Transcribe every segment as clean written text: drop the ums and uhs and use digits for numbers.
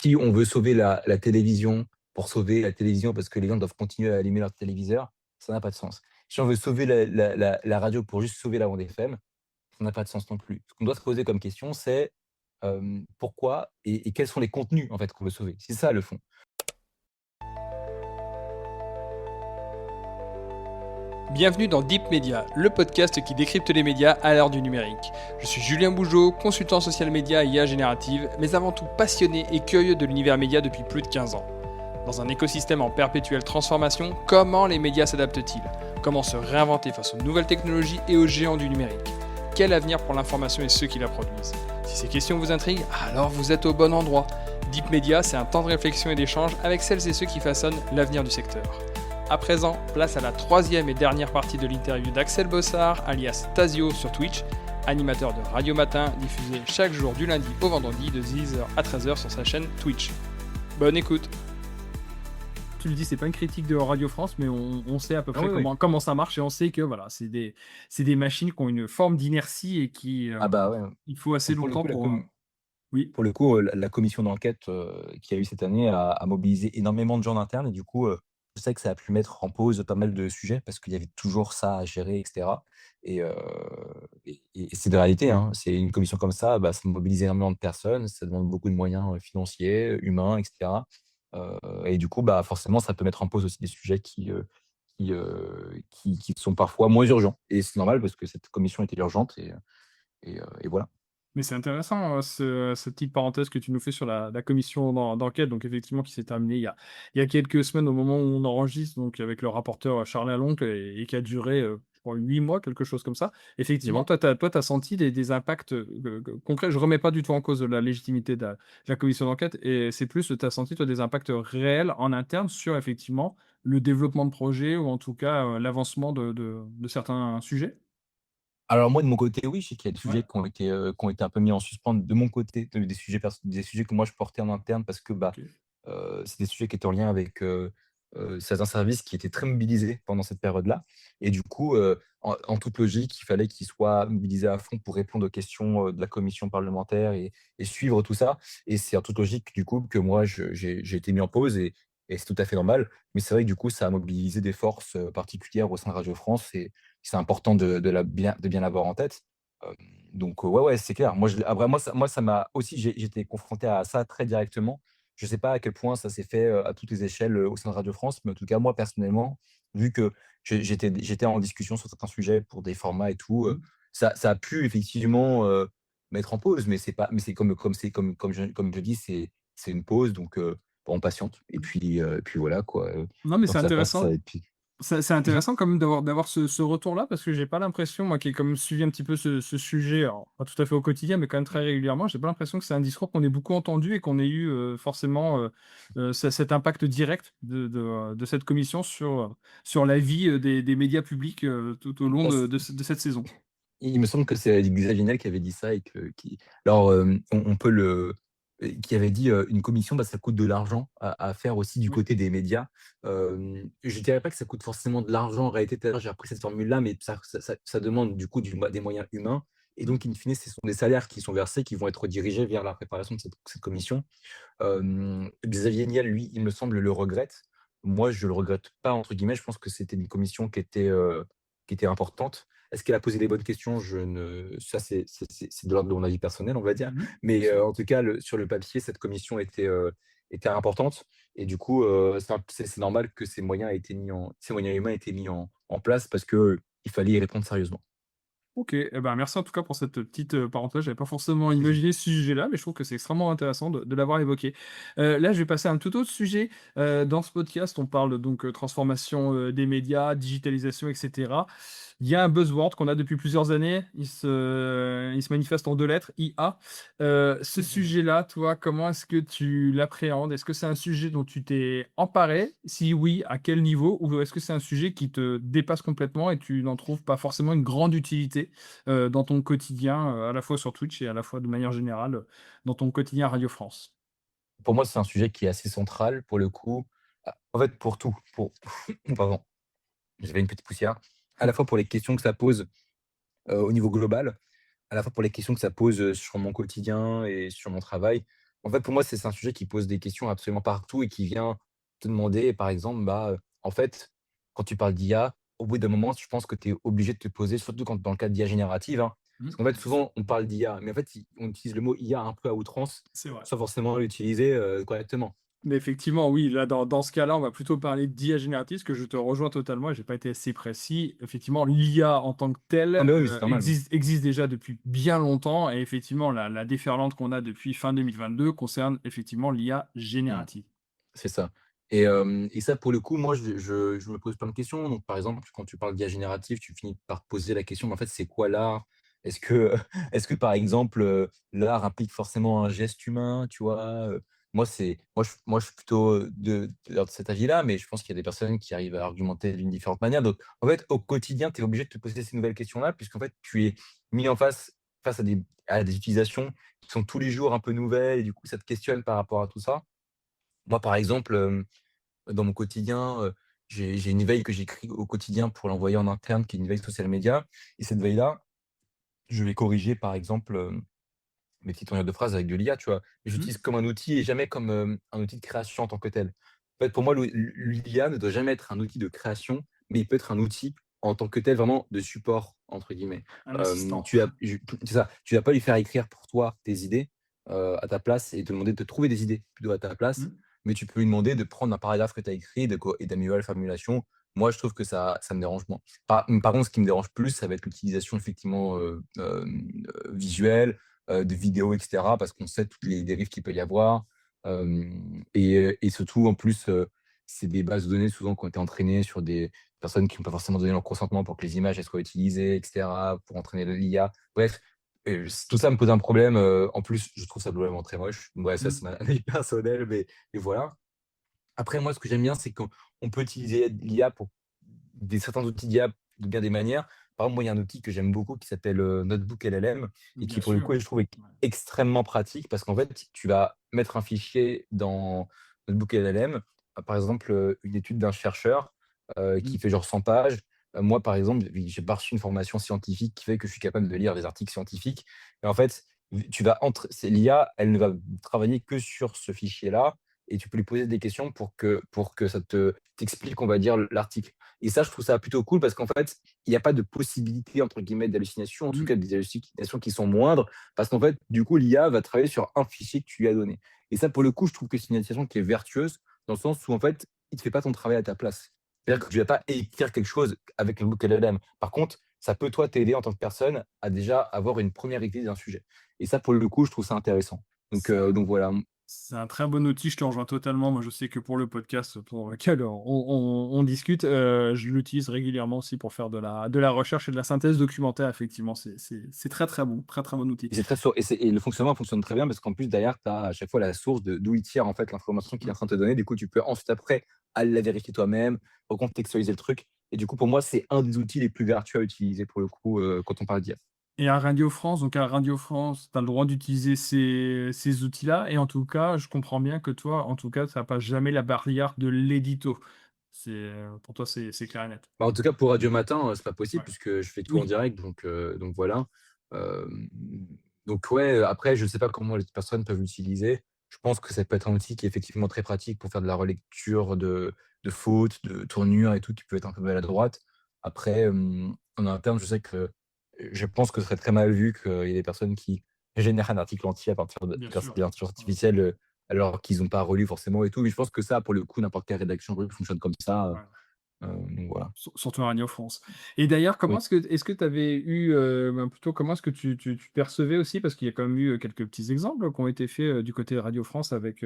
si on veut sauver la télévision pour sauver la télévision parce que les gens doivent continuer à allumer leur téléviseur, ça n'a pas de sens. Si on veut sauver la radio pour juste sauver la bande FM, ça n'a pas de sens non plus. Ce qu'on doit se poser comme question, c'est, pourquoi et quels sont les contenus, en fait, qu'on veut sauver? C'est ça le fond. Bienvenue dans Deep Media, le podcast qui décrypte les médias à l'heure du numérique. Je suis Julien Bougeot, consultant social média et IA générative, mais avant tout passionné et curieux de l'univers média depuis plus de 15 ans. Dans un écosystème en perpétuelle transformation, comment les médias s'adaptent-ils? Comment se réinventer face aux nouvelles technologies et aux géants du numérique? Quel avenir pour l'information et ceux qui la produisent? Si ces questions vous intriguent, alors vous êtes au bon endroit. Deep Media, c'est un temps de réflexion et d'échange avec celles et ceux qui façonnent l'avenir du secteur. À présent, place à la troisième et dernière partie de l'interview d'Axel Bossard, alias Tazio sur Twitch, animateur de Radio Matin, diffusé chaque jour du lundi au vendredi de 10h à 13h sur sa chaîne Twitch. Bonne écoute. Tu le dis, c'est pas une critique de Radio France, mais on sait à peu Ah près oui, oui. comment ça marche et on sait que voilà, c'est des machines qui ont une forme d'inertie et qui, Ah bah, ouais. il faut assez Pour le longtemps coup, pour. Oui, pour le coup, la commission d'enquête, qu'il y a eu cette année a mobilisé énormément de gens en interne et du coup, je sais que ça a pu mettre en pause pas mal de sujets parce qu'il y avait toujours ça à gérer et cetera et heu et c'est de réalité, hein. C'est une commission comme ça, bah, ça mobilise énormément de personnes, ça demande beaucoup de moyens, financiers, humains et cetera, et du coup, bah, forcément, ça peut mettre en pause aussi des sujets qui sont parfois moins urgents et c'est normal parce que cette commission était urgente et voilà. mais c'est intéressant, cette petite parenthèse que tu nous fais sur la commission d'enquête, donc effectivement qui s'est terminée il y a quelques semaines au moment où on enregistre, donc avec le rapporteur, Charles Lalonde et qui a duré, je crois 8 mois, quelque chose comme ça. Effectivement, Mmh. toi tu as senti des impacts, concrets. Je remets pas du tout en cause la légitimité de la commission d'enquête et c'est plus, tu as senti toi des impacts réels en interne sur effectivement le développement de projets ou en tout cas, l'avancement de certains sujets? Alors moi, de mon côté, oui, je sais qu'il y a des Ouais, sujets qui ont été un peu mis en suspens de mon côté, des sujets que moi je portais en interne parce que, bah, OK. c'est des sujets qui étaient en lien avec, certains services qui étaient très mobilisés pendant cette période-là et du coup, en toute logique, il fallait qu'ils soient mobilisés à fond pour répondre aux questions, de la commission parlementaire et suivre tout ça et c'est en toute logique, du coup, que moi j'ai été mis en pause et c'est tout à fait normal. Mais c'est vrai que, du coup, ça a mobilisé des forces, particulières au sein de Radio France et c'est important de bien l'avoir en tête. Hem, donc ouais, ouais, c'est clair. Moi, après moi ça m'a aussi j'étais confronté à ça très directement. Je ne sais pas à quel point ça s'est fait, à toutes les échelles, au sein de Radio France, mais en tout cas, moi, personnellement, vu que j'étais en discussion sur certains sujets pour des formats et tout, Mmh. ça a pu effectivement, mettre en pause, mais c'est comme je dis, c'est une pause donc bon, on patiente et puis voilà quoi, Non, mais tant c'est que ça passe, intéressant. et puis C'est mmh. intéressant quand même d'avoir ce retour-là parce que j'ai pas l'impression, moi qui ai quand même suivi un petit peu ce sujet, alors pas tout à fait au quotidien, mais quand même très régulièrement, j'ai pas l'impression que c'est un discours qu'on ait beaucoup entendu et qu'on ait eu, forcément, cet impact direct de cette commission sur la vie, des médias publics, tout au long Ça de cette saison. Il me semble que c'est Xavier Niel qui avait dit ça et que qui alors, on peut qui avait dit, «Une commission, bah, ça coûte de l'argent à faire aussi du Oui. côté des médias». Je dirais pas que ça coûte forcément de l'argent en réalité, tout à l'heure j'ai appris cette formule-là, mais ça demande du coup des moyens humains et Mmh. donc in fine, ce sont des salaires qui sont versés, qui vont être redirigés vers la préparation de cette commission. Xavier Niel, lui, il me semble, le regrette. Moi, je le regrette pas entre guillemets, je pense que c'était une commission qui était importante. Est-ce qu'elle a posé les bonnes questions? Je ne Ça c'est de l'ordre de mon avis personnel, on va dire. Mmh. Bien Mais, sûr. en tout cas, sur le papier, cette commission était importante et du coup, c'est normal que ces moyens humains aient été mis en place parce qu'il fallait y répondre sérieusement. OK, eh ben, merci en tout cas pour cette petite, parenthèse. J'avais pas forcément imaginé ce sujet-là, mais je trouve que c'est extrêmement intéressant de l'avoir évoqué. Là, je vais passer à un tout autre sujet. Dans ce podcast, on parle donc, transformation, des médias, digitalisation et cetera. Il y a un buzzword qu'on a depuis plusieurs années, il se manifeste en 2 lettres, IA. Ce sujet-là, toi, comment est-ce que tu l'appréhendes? Est-ce que c'est un sujet dont tu t'es emparé? Si oui, à quel niveau? Ou est-ce que c'est un sujet qui te dépasse complètement et tu n'en trouves pas forcément une grande utilité, dans ton quotidien, à la fois sur Twitch et à la fois de manière générale, dans ton quotidien Radio France? Pour moi, c'est un sujet qui est assez central pour le coup. En fait, pour tout, pardon, j'avais une petite poussière. À la fois pour les questions que ça pose, au niveau global, à la fois pour les questions que ça pose, sur mon quotidien et sur mon travail. en fait, pour moi, c'est un sujet qui pose des questions absolument partout et qui vient te demander, par exemple, en fait, quand tu parles d'IA, au bout d'un moment, je pense que tu es obligé de te poser, surtout quand dans le cadre d'IA générative, hein, Mmh, parce qu'en fait, bien sûr, souvent, on parle d'IA, mais en fait, on utilise le mot IA un peu à outrance, c'est vrai. sans forcément l'utiliser, correctement. Mais effectivement, oui, là, dans ce cas-là, on va plutôt parler d'IA générative, parce que je te rejoins totalement et j'ai pas été assez précis. Effectivement, l'IA en tant que Ah telle, mais oui, c'est normal, oui. existe déjà depuis bien longtemps et effectivement, la déferlante qu'on a depuis fin 2022 concerne effectivement l'IA Mmh. générative. C'est ça et ça pour le coup, moi je me pose plein de questions. Donc par exemple, quand tu parles d'IA générative, tu finis par te poser la question, mais en fait, c'est quoi l'art? Est-ce que est-ce que par exemple, l'art implique forcément un geste humain, tu vois? Moi je suis plutôt, de cet avis-là, mais je pense qu'il y a des personnes qui arrivent à argumenter d'une différente manière. Donc en fait, au quotidien, tu es obligé de te poser ces nouvelles questions-là, puisqu'en fait, tu es mis en face à des utilisations qui sont tous les jours un peu nouvelles et du coup, ça te questionne par rapport à tout ça. Moi, par exemple, dans mon quotidien, j'ai une veille que j'écris au quotidien pour l'envoyer en interne, qui est une veille social media et cette veille-là, je vais corriger, par exemple, mes petites tournures de phrases avec de l'IA, tu vois? Mais Mmh. j'utilise comme un outil et jamais comme, un outil de création en tant que tel. En fait, pour moi, l'IA ne doit jamais être un outil de création, mais il peut être un outil en tant que tel, vraiment «de support» entre guillemets. Un assistant. Tu as ju C'est ça, tu vas pas lui faire écrire pour toi tes idées, à ta place et te demander de trouver des idées plutôt à ta place, Mmh. mais tu peux lui demander de prendre un paragraphe que tu as écrit et d'améliorer la formulation. Moi, je trouve que ça me dérange moins. Par contre, ce qui me dérange plus, ça va être l'utilisation effectivement, visuelle, de vidéos et cetera, parce qu'on sait toutes les dérives qu'il peut y avoir. Et surtout, en plus, c'est des bases de données souvent qui ont été entraînées sur des personnes qui n'ont pas forcément donné leur consentement pour que les images elles soient utilisées et cetera, pour entraîner l'IA. Bref, tout ça me pose un problème, en plus, je trouve ça globalement très moche. Ouais, ça, Mmh. c'est mon avis personnel, mais voilà. Après, moi, ce que j'aime bien, c'est qu'on peut utiliser l'IA pour des certains outils d'IA de bien des manières. Par exemple, moi, il y a un outil que j'aime beaucoup qui s'appelle, Notebook LLM et qui, Bien pour le coup, sûr. je trouve Ouais. extrêmement pratique parce qu'en fait, tu vas mettre un fichier dans Notebook LLM, par exemple, une étude d'un chercheur, Mmh. qui fait genre 100 pages. Moi, par exemple, j'ai pas reçu une formation scientifique qui fait que je suis capable de lire des articles scientifiques et en fait, tu vas entre c'est l'IA, elle ne va travailler que sur ce fichier-là et tu peux lui poser des questions pour que ça t'explique, on va dire, l'article. Et ça, je trouve ça plutôt cool parce qu'en fait, il y a pas de possibilité, entre guillemets, «d'hallucination», en tout Mmh. cas des hallucinations qui sont moindres, parce qu'en fait, du coup, l'IA va travailler sur un fichier que tu lui as donné. Et ça, pour le coup, je trouve que c'est une utilisation qui est vertueuse, dans le sens où, en fait, il ne te fait pas ton travail à ta place. C'est-à-dire que tu ne vas pas écrire quelque chose avec le book LLM. Par contre, ça peut, toi, t'aider en tant que personne à déjà avoir une première idée d'un sujet. Et ça, pour le coup, je trouve ça intéressant. Donc voilà. C'est un très bon outil, je te rejoins totalement. Moi, je sais que pour le podcast pour lequel on discute, je l'utilise régulièrement aussi pour faire de la recherche et de la synthèse documentaire. Effectivement, c'est très, très bon, très, très bon outil. Et c'est très sour et le fonctionnement fonctionne très bien parce qu'en plus derrière, tu as à chaque fois la source d'où il tire en fait l'information qu'il est Mmh. en train de te donner. Du coup, tu peux ensuite après aller la vérifier toi-même, recontextualiser le truc et du coup pour moi, c'est un des outils les plus vertueux à utiliser pour le coup, quand on parle d'IA. Et à Radio France, donc à Radio France, tu as le droit d'utiliser ces outils-là et en tout cas, je comprends bien que toi, en tout cas, ça passe jamais la barrière de l'édito. Pour toi, c'est clair et net? Bah, en tout cas pour Radio Matin, c'est pas possible Ouais. puisque je fais tout en Oui. direct donc voilà. Hem, donc ouais, après je ne sais pas comment les personnes peuvent l'utiliser. Je pense que ça peut être un outil qui est effectivement très pratique pour faire de la relecture de fautes, de tournures et tout, qui peut être un peu maladroite. Après, en interne, je sais que je pense que ce serait très mal vu qu'il y ait des personnes qui génèrent un article entier à partir Bien grâce à sûr. l'intelligence Ouais. artificielle, alors qu'ils n'ont pas relu forcément et tout. Mais je pense que ça, pour le coup, n'importe quelle rédaction web fonctionne comme ça, Ouais. donc voilà. Surtout à Radio France. Et d'ailleurs, Oui. est-ce que tu avais eu, plutôt comment est-ce que tu percevais aussi parce qu'il y a quand même eu, quelques petits exemples qui ont été faits, du côté de Radio France avec,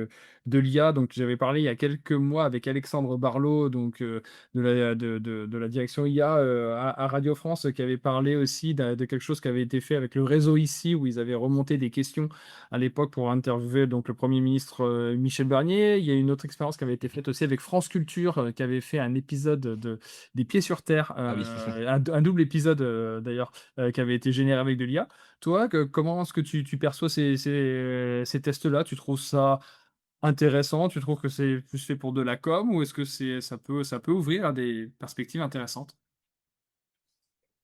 de l'IA. Donc j'avais parlé il y a quelques mois avec Alexandre Barlot, donc, de la direction IA, à Radio France, qui avait parlé aussi de quelque chose qui avait été fait avec le réseau ici, où ils avaient remonté des questions à l'époque pour interviewer donc le Premier ministre, Michel Barnier. Il y a une autre expérience qui avait été faite aussi avec France Culture, qui avait fait un épisode des Pieds sur terre, Ah oui. un double épisode, d'ailleurs, qui avait été généré avec de l'IA. Toi, comment est-ce que tu perçois ces tests-là? Tu trouves ça intéressant? Tu trouves que c'est plus fait pour de la com ou est-ce que ça peut ouvrir à des perspectives intéressantes?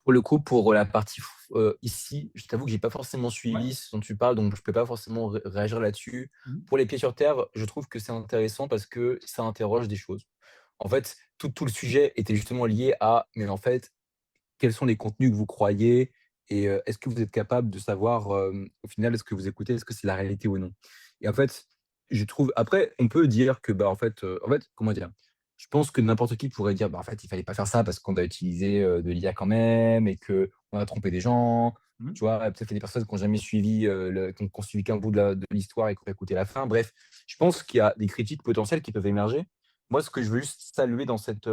Pour le coup, pour la partie ici, je t'avoue que j'ai pas forcément Ouais. suivi ce dont tu parles, donc je peux pas forcément réagir là-dessus. Mmh. Pour les pieds sur terre, je trouve que c'est intéressant parce que ça interroge des choses. En fait, tout le sujet était justement lié à, mais en fait, quels sont les contenus que vous croyez et est-ce que vous êtes capable de savoir, au final, est-ce que vous écoutez, est-ce que c'est la réalité ou non? Et en fait, je trouve après, on peut dire que, bah, en fait, comment dire? Je pense que n'importe qui pourrait dire: «Bah, en fait, il fallait pas faire ça parce qu'on a utilisé, de l'IA quand même et qu'on a trompé des gens». Mmh. Tu vois? Peut-être qu'il y a des personnes qui ont jamais suivi, qui ont suivi qu'un bout de l'histoire et qui ont écouté la fin. Bref, je pense qu'il y a des critiques potentielles qui peuvent émerger. Moi, ce que je veux juste saluer dans cette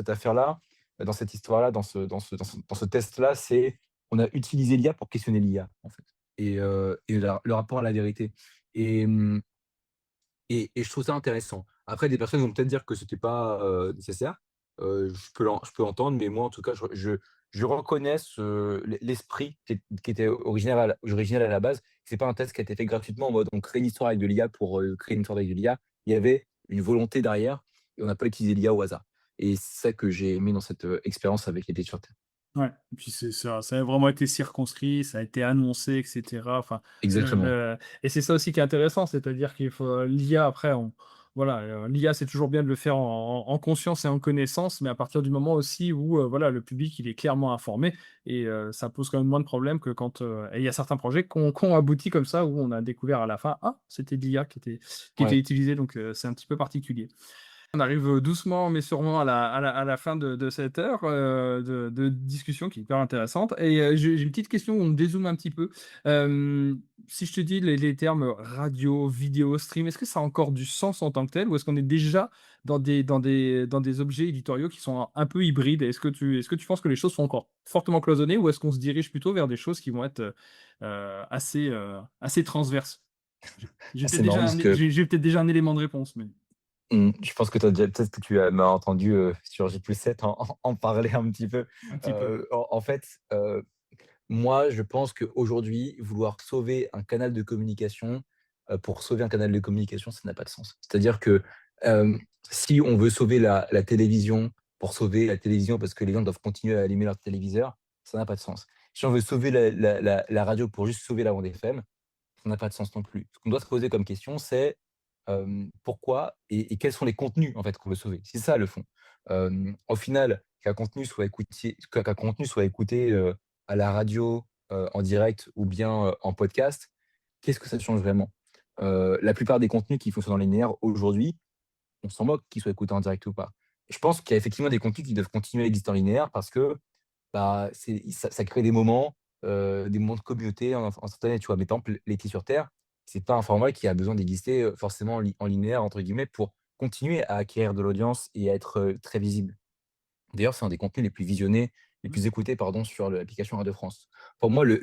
affaire-là, dans cette histoire-là, dans ce test-là, c'est on a utilisé l'IA pour questionner l'IA, en fait et le rapport à la vérité et et je trouve ça intéressant. Après des personnes vont peut-être dire que c'était pas, nécessaire, je peux l'entendre, mais moi en tout cas je reconnais l'esprit qui était original à la base. C'est pas un test qui a été fait gratuitement en mode on crée une histoire avec de l'IA pour, créer une histoire avec de l'IA. Il y avait une volonté derrière et on n'a pas utilisé l'IA au hasard et c'est ça que j'ai aimé dans cette, expérience avec les pieds sur terre. Ouais, et puis c'est ça a vraiment été circonscrit, ça a été annoncé et cetera. Enfin, Exactement. et c'est ça aussi qui est intéressant, c'est-à-dire qu'il faut l'IA après on voilà, l'IA c'est toujours bien de le faire en conscience et en connaissance, mais à partir du moment aussi où, voilà, le public il est clairement informé et ça pose quand même moins de problèmes que quand, et il y a certains projets qui ont abouti comme ça, où on a découvert à la fin: «Ah, c'était de l'IA qui était Ouais. utilisée», donc c'est un petit peu particulier. On arrive, doucement mais sûrement à la fin de cette heure, de discussion qui est hyper intéressante et j'ai une petite question où on dézoome un petit peu. Si je te dis les termes radio, vidéo, stream, est-ce que ça a encore du sens en tant que tel? Ou est-ce qu'on est déjà dans des objets éditoriaux qui sont un peu hybrides? Est-ce que tu penses que les choses sont encore fortement cloisonnées ou est-ce qu'on se dirige plutôt vers des choses qui vont être, assez transverses? J'ai Ah, peut-être c'est marrant déjà parce un que j'ai peut-être déjà un élément de réponse, mais je pense que tu as déjà peut-être que tu m'as entendu, sur J+7 en parler un petit peu. un petit peu. En fait, moi, je pense qu'aujourd'hui, vouloir sauver un canal de communication, pour sauver un canal de communication, ça n'a pas de sens. C'est-à-dire que, si on veut sauver la télévision pour sauver la télévision parce que les gens doivent continuer à allumer leur téléviseur, ça n'a pas de sens. Si on veut sauver la radio pour juste sauver la bande FM, ça n'a pas de sens non plus. Ce qu'on doit se poser comme question, c'est, pourquoi et quels sont les contenus, en fait, qu'on veut sauver? C'est ça le fond. Au final, qu'un contenu soit écouté, à la radio, en direct ou bien, en podcast, qu'est-ce que ça change vraiment? La plupart des contenus qui fonctionnent en linéaire aujourd'hui, on s'en moque qu'ils soient écoutés en direct ou pas. Je pense qu'il y a effectivement des contenus qui doivent continuer à exister en linéaire parce que, bah, ça crée des moments de communauté en instantané, tu vois? Mais par exemple, Les Pieds sur terre, c'est pas un format qui a besoin d'exister, forcément en «linéaire» entre guillemets pour continuer à acquérir de l'audience et à être, très visible. D'ailleurs, c'est un des contenus les plus visionnés, les Mmh. plus écoutés pardon, sur l'application Radio France. Pour moi, le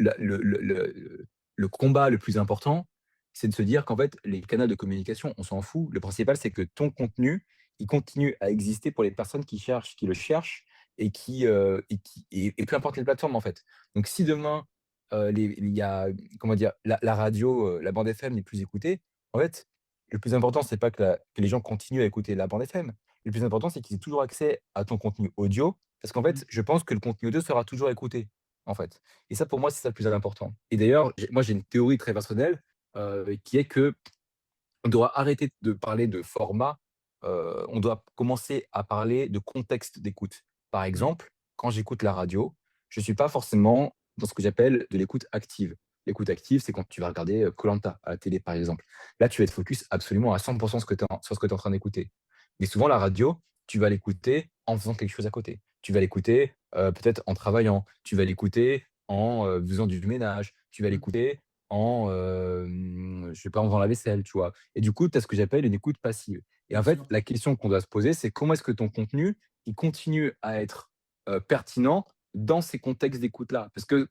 combat le plus important, c'est de se dire qu'en fait, les canaux de communication, on s'en fout. Le principal, c'est que ton contenu, il continue à exister pour les personnes qui le cherchent et peu importe les plateformes, en fait. Donc si demain, il y a, comment dire? La radio, la bande FM n'est plus écoutée, en fait, le plus important, c'est pas que les gens continuent à écouter la bande FM. Le plus important, c'est qu'ils aient toujours accès à ton contenu audio, parce qu'en Mmh. fait, je pense que le contenu audio sera toujours écouté, en fait. Et ça, pour moi, c'est ça le plus important. Et d'ailleurs, j'ai une théorie très personnelle, qui est que on doit arrêter de parler de format, on doit commencer à parler de contexte d'écoute. Par Mmh. exemple, quand j'écoute la radio, je ne suis pas forcément dans ce que j'appelle de l'écoute active. L'écoute active, c'est quand tu vas regarder, koh à la télé, par exemple. Là, tu vas être focus absolument à 100 sur ce que tu es en train d'écouter. Mais souvent, la radio, tu vas l'écouter en faisant quelque chose à côté. Tu vas l'écouter, peut-être en travaillant, tu vas l'écouter en, faisant du ménage, tu vas Mmh. l'écouter en, je sais pas, en faisant la vaisselle, tu vois? Et du coup, tu as ce que j'appelle une écoute passive. Et en Bien fait, sûr. la question qu'on doit se poser, c'est comment est-ce que ton contenu, il continue à être, pertinent dans ces contextes d'écoute-là? Parce que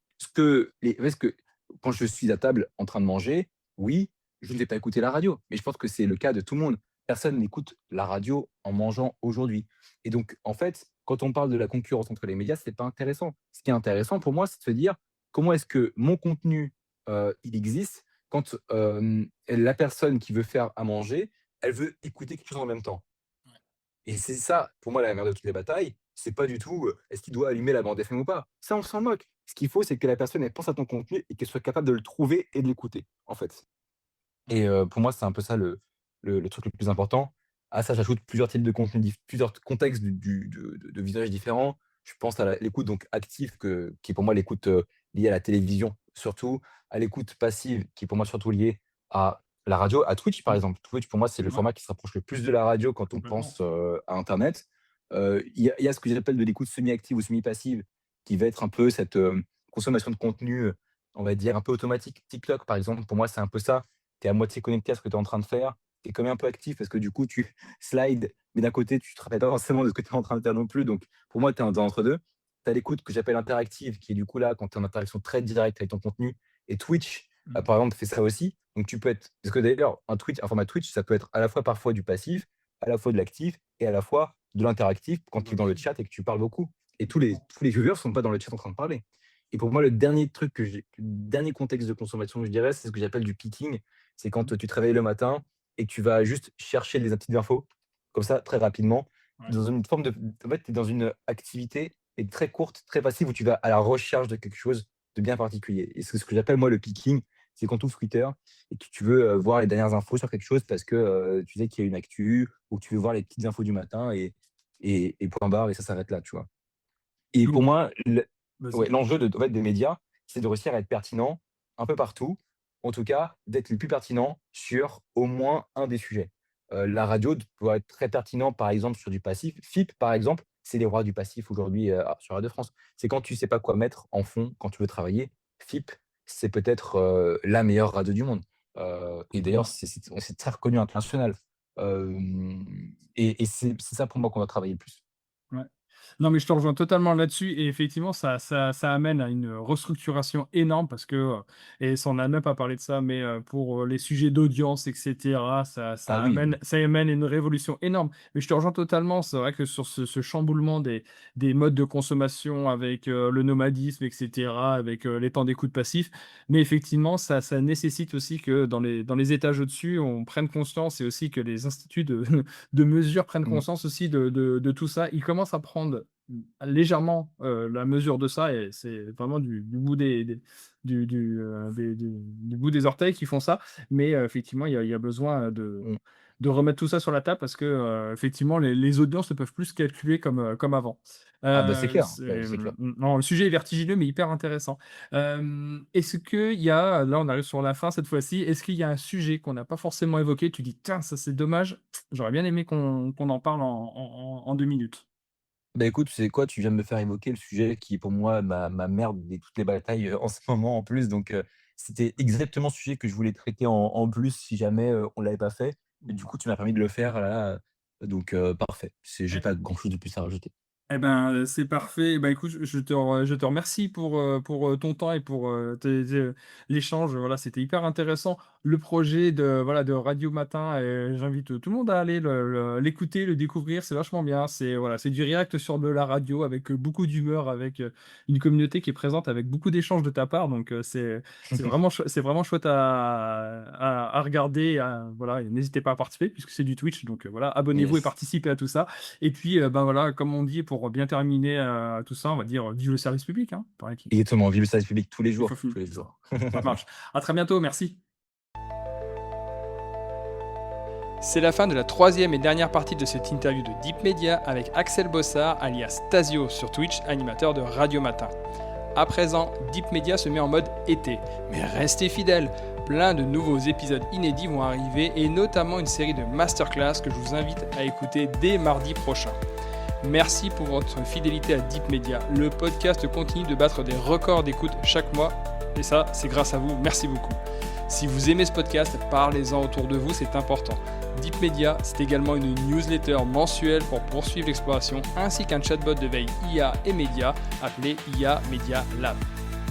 quand je suis à table en train de manger, oui, je ne vais pas écouter la radio, mais je pense que c'est le cas de tout le monde. Personne n'écoute la radio en mangeant aujourd'hui. Et donc, en fait, quand on parle de la concurrence entre les médias, c'est pas intéressant. Ce qui est intéressant pour moi, c'est de se dire: «Comment est-ce que mon contenu, il existe quand, la personne qui veut faire à manger, elle veut écouter quelque chose en même temps?» Et c'est ça, pour moi, la mère de toutes les batailles, c'est pas du tout, est-ce qu'il doit allumer la bande FM ou pas? Ça, on s'en moque. Ce qu'il faut, c'est que la personne, elle pense à ton contenu et qu'elle soit capable de le trouver et de l'écouter, en fait. Et pour moi, c'est un peu ça le truc le plus important. À ça, j'ajoute plusieurs types de contenus plusieurs contextes de visages différents. Je pense à l'écoute donc active qui est pour moi l'écoute, liée à la télévision surtout, à l'écoute passive qui est pour moi surtout liée à la radio, à Twitch par Mmh. exemple. Twitch pour moi, c'est le Ouais, format qui se rapproche le plus de la radio quand on complètement. pense, à internet. Il y a ce que j'appelle de l'écoute semi-active ou semi-passive qui va être un peu cette, consommation de contenu, on va dire un peu automatique. TikTok par exemple, pour moi, c'est un peu ça. Tu es à moitié connecté à ce que tu es en train de faire. Tu es quand même un peu actif parce que du coup, tu slides, mais d'un côté, tu te rappelles pas forcément de ce que tu es en train de faire non plus. Donc, pour moi, tu es entre deux. Tu as l'écoute que j'appelle interactive, qui est du coup là, quand tu es en interaction très directe avec ton contenu. Et Twitch, Mmh. par exemple, fait ça aussi. Donc, tu peux être. Parce que d'ailleurs, un format Twitch, ça peut être à la fois parfois du passif, à la fois de l'actif et à la fois de l'interactif quand tu es dans le chat et que tu parles beaucoup. Et Complètement. tous les viewers ne sont pas dans le chat en train de parler. Et pour moi, le dernier truc le dernier contexte de consommation que je dirais, c'est ce que j'appelle du picking. C'est Mmh. quand tu te réveilles le matin et que tu vas juste chercher des petites infos, comme ça, très rapidement, Ouais. dans une forme de en fait, tu es dans une activité et très courte, très passive, où tu vas à la recherche de quelque chose de bien particulier. Et c'est ce que j'appelle moi le picking, c'est quand tu ouvres Twitter et que tu veux, voir les dernières infos sur quelque chose parce que, tu sais qu'il y a une actu ou que tu veux voir les petites infos du matin et point barre et ça s'arrête là, tu vois? Et pour Donc moi, vas-y. ouais, l'enjeu en fait, des médias, c'est de réussir à être pertinent un peu partout. En tout cas, d'être le plus pertinent sur au moins un des sujets. La radio doit être très pertinent, par exemple, sur du passif. FIP, par exemple, c'est les rois du passif aujourd'hui, sur Radio France. C'est quand tu sais pas quoi mettre en fond quand tu veux travailler. FIP, c'est peut-être, la meilleure radio du monde. Et d'ailleurs, Complètement. c'est très reconnu à l'international. Hem et c'est ça pour moi qu'on doit travailler le plus. Ouais. Non, mais je te rejoins totalement là-dessus et effectivement, ça amène à une restructuration énorme parce que, et ça on n'a même pas parlé de ça, mais, pour, les sujets d'audience et cetera, Ah oui. ça amène une révolution énorme. Mais je te rejoins totalement, c'est vrai que sur ce chamboulement des modes de consommation avec, le nomadisme et cetera, avec, les temps d'écoute passifs, mais effectivement, ça nécessite aussi que dans les étages au-dessus, on prenne conscience et aussi que les instituts de de mesure prennent Mmh. conscience aussi de tout ça. Ils commencent à prendre, légèrement, la mesure de ça et c'est vraiment du bout du bout des orteils qu'ils font ça. Mais, effectivement, il y a besoin, Mmh. de remettre tout ça sur la table parce que, effectivement, les audiences ne peuvent plus se calculer comme avant. Ah bah, c'est clair, C'est, bah, c'est clair. non, le sujet est vertigineux mais hyper intéressant. Est-ce qu'il y a là, on arrive sur la fin cette fois-ci, est-ce qu'il y a un sujet qu'on n'a pas forcément évoqué, tu dis: «Tiens, ça c'est dommage, j'aurais bien aimé qu'on en parle en 2 minutes»? Bah, écoute, tu sais quoi? Tu viens de me faire évoquer le sujet qui est pour moi ma merde de toutes les batailles, en ce moment en plus donc c'était exactement ce sujet que je voulais traiter en plus si jamais, on l'avait pas fait et Bon du bah, coup tu m'as permis de le faire là, donc parfait. J'ai eh pas grand chose de plus à rajouter. eh ben, c'est parfait. Bah, écoute, je te remercie pour, ton temps et pour, l'échange. Voilà, c'était hyper intéressant. Le projet de, voilà, de Radio Matin, j'invite tout le monde à aller l'écouter, le découvrir. C'est vachement bien. C'est, voilà, c'est du React sur de la radio avec, beaucoup d'humeur, avec, une communauté qui est présente, avec beaucoup d'échanges de ta part. Donc, c'est vraiment chouette à regarder, voilà, et n'hésitez pas à participer puisque c'est du Twitch. Donc, voilà, abonnez-vous et Yes. participez à tout ça. Et puis, ben, voilà, comme on dit, pour bien terminer, tout ça, on va dire, vive le service public, hein, paraît qu'il Exactement, vive le service public il faut tous les ça jours. ça marche. À très bientôt, merci. C'est la fin de la troisième et dernière partie de cette interview de Deep Media avec Axel Bossard, alias Tasio sur Twitch, animateur de Radio Matin. À présent, Deep Media se met en mode été. Mais restez fidèles, plein de nouveaux épisodes inédits vont arriver et notamment une série de masterclass que je vous invite à écouter dès mardi prochain. Merci pour votre fidélité à Deep Media. Le podcast continue de battre des records d'écoute chaque mois et ça, c'est grâce à vous. Merci beaucoup. Si vous aimez ce podcast, parlez-en autour de vous, c'est important. Deep Media, c'est également une newsletter mensuelle pour poursuivre l'exploration, ainsi qu'un chatbot de veille IA et médias appelé IA Media Lab.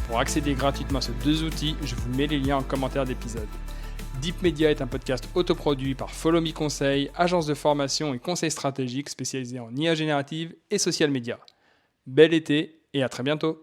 Pour accéder gratuitement à ces deux outils, je vous mets les liens en commentaire d'épisode. Deep Media est un podcast autoproduit par Follow Me Conseil, agence de formation et conseil stratégique spécialisée en IA générative et social media. Bel été et à très bientôt.